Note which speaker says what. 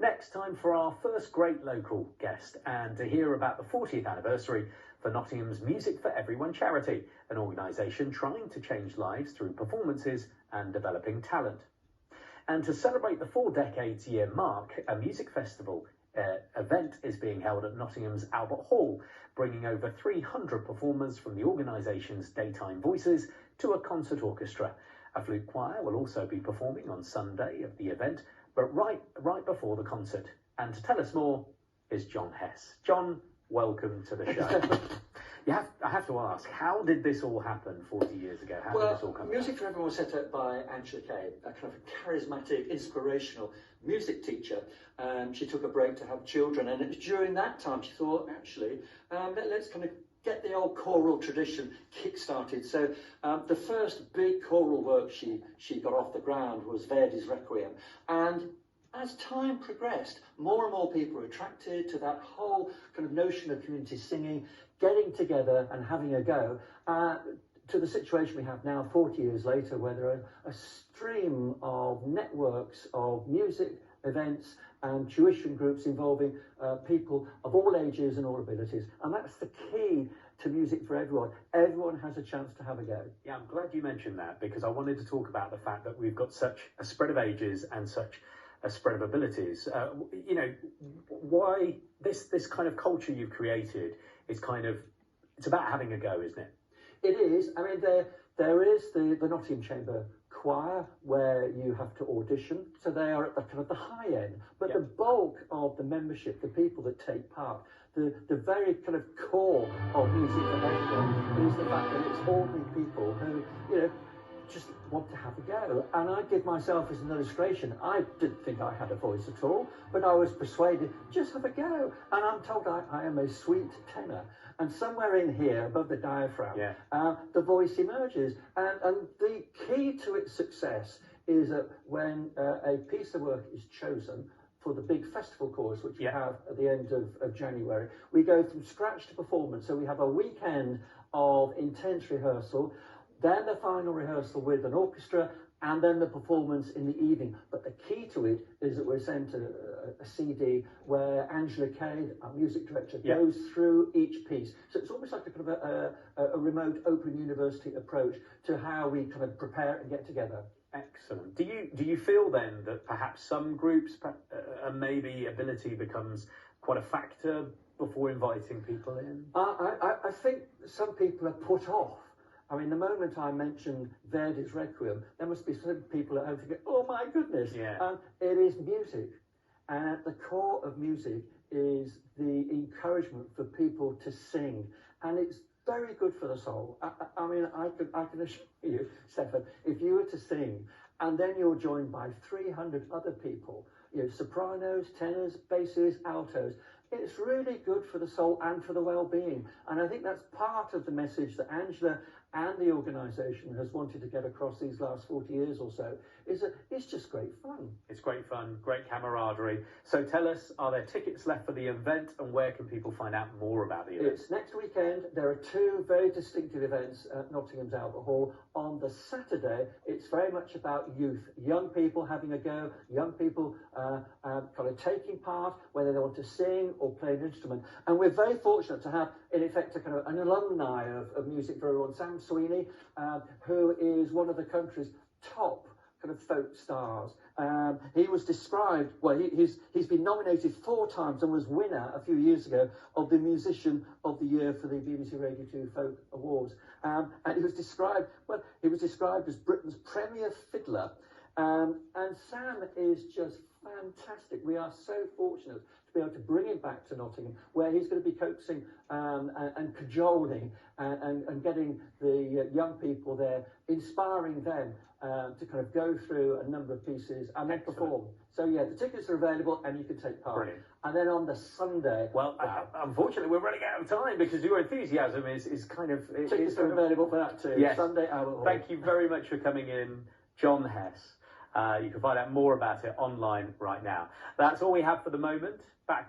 Speaker 1: Next, time for our first great local guest and to hear about the 40th anniversary for Nottingham's Music for Everyone charity, an organisation trying to change lives through performances and developing talent. And to celebrate the 4 decades year mark, a music festival event is being held at Nottingham's Albert Hall, bringing over 300 performers from the organisation's Daytime Voices to a concert orchestra. A flute choir will also be performing on Sunday of the event, but right before the concert. And to tell us more is John Hess. John, welcome to the show. I have to ask, how did this all happen 40 years ago? How did this all come about?
Speaker 2: Music for Everyone was set up by Angela Kay, a kind of charismatic, inspirational music teacher. She took a break to have children, and it was during that time she thought, actually, let's kind of get the old choral tradition kick-started. So the first big choral work she got off the ground was Verdi's Requiem. And as time progressed, more and more people were attracted to that whole kind of notion of community singing, getting together and having a go, to the situation we have now 40 years later, where there are a stream of networks of music events and tuition groups involving people of all ages and all abilities. And that's the key to Music for Everyone. Everyone has a chance to have a go.
Speaker 1: Yeah, I'm glad you mentioned that, because I wanted to talk about the fact that we've got such a spread of ages and such a spread of abilities. You know, why this kind of culture you've created is it's about having a go, isn't it?
Speaker 2: It is. I mean, there is the Nottingham Chamber Choir, where you have to audition, so they are at the kind of the high end, but
Speaker 1: Yep.
Speaker 2: the bulk of the membership, the people that take part, the very kind of core of Music for Everyone is the fact that it's ordinary people who, you know, just want to have a go. And I give myself as an illustration. I didn't think I had a voice at all, but I was persuaded, just have a go. And I'm told I am a sweet tenor. And somewhere in here, above the diaphragm, the voice emerges. And the key to its success is that when a piece of work is chosen for the big festival course, which we have at the end of January, we go from scratch to performance. So we have a weekend of intense rehearsal, then the final rehearsal with an orchestra, and then the performance in the evening. But the key to it is that we're sent a CD where Angela Kay, our music director, goes through each piece. So it's almost like a kind of a remote open university approach to how we kind of prepare and get together.
Speaker 1: Excellent. Do you feel then that perhaps some groups, maybe ability becomes quite a factor before inviting people in?
Speaker 2: I think some people are put off. I mean, the moment I mentioned Verdi's Requiem, there must be some people at home thinking, oh my goodness.
Speaker 1: Yeah.
Speaker 2: It is music. And at the core of music is the encouragement for people to sing. And it's very good for the soul. I mean, I can assure you, Stefan, if you were to sing, and then you're joined by 300 other people, you know, sopranos, tenors, basses, altos, it's really good for the soul and for the well-being. And I think that's part of the message that Angela and the organisation has wanted to get across these last 40 years or so, is that it's just great fun.
Speaker 1: It's great fun, great camaraderie. So tell us, are there tickets left for the event, and where can people find out more about the event?
Speaker 2: It's next weekend. There are 2 very distinctive events at Nottingham's Albert Hall. On the Saturday, it's very much about youth, young people having a go, young people kind of taking part, whether they want to sing or play an instrument. And we're very fortunate to have, in effect, a kind of an alumni of Music for Everyone, Sam Sweeney, who is one of the country's top kind of folk stars. He was described, well, he's been nominated 4 times and was winner a few years ago of the Musician of the Year for the BBC Radio 2 Folk Awards. And he was described as Britain's premier fiddler. And Sam is just fantastic. We are so fortunate to be able to bring him back to Nottingham, where he's going to be coaxing and cajoling and getting the young people there, inspiring them to kind of go through a number of pieces and then perform. So yeah, the tickets are available and you can take part.
Speaker 1: Brilliant.
Speaker 2: And then on the Sunday...
Speaker 1: Well, unfortunately, we're running out of time because your enthusiasm is kind of...
Speaker 2: Tickets are available for that too.
Speaker 1: Yes.
Speaker 2: Sunday, Albert Hall.
Speaker 1: Thank you very much for coming in, John Hess. You can find out more about it online right now. That's all we have for the moment. Back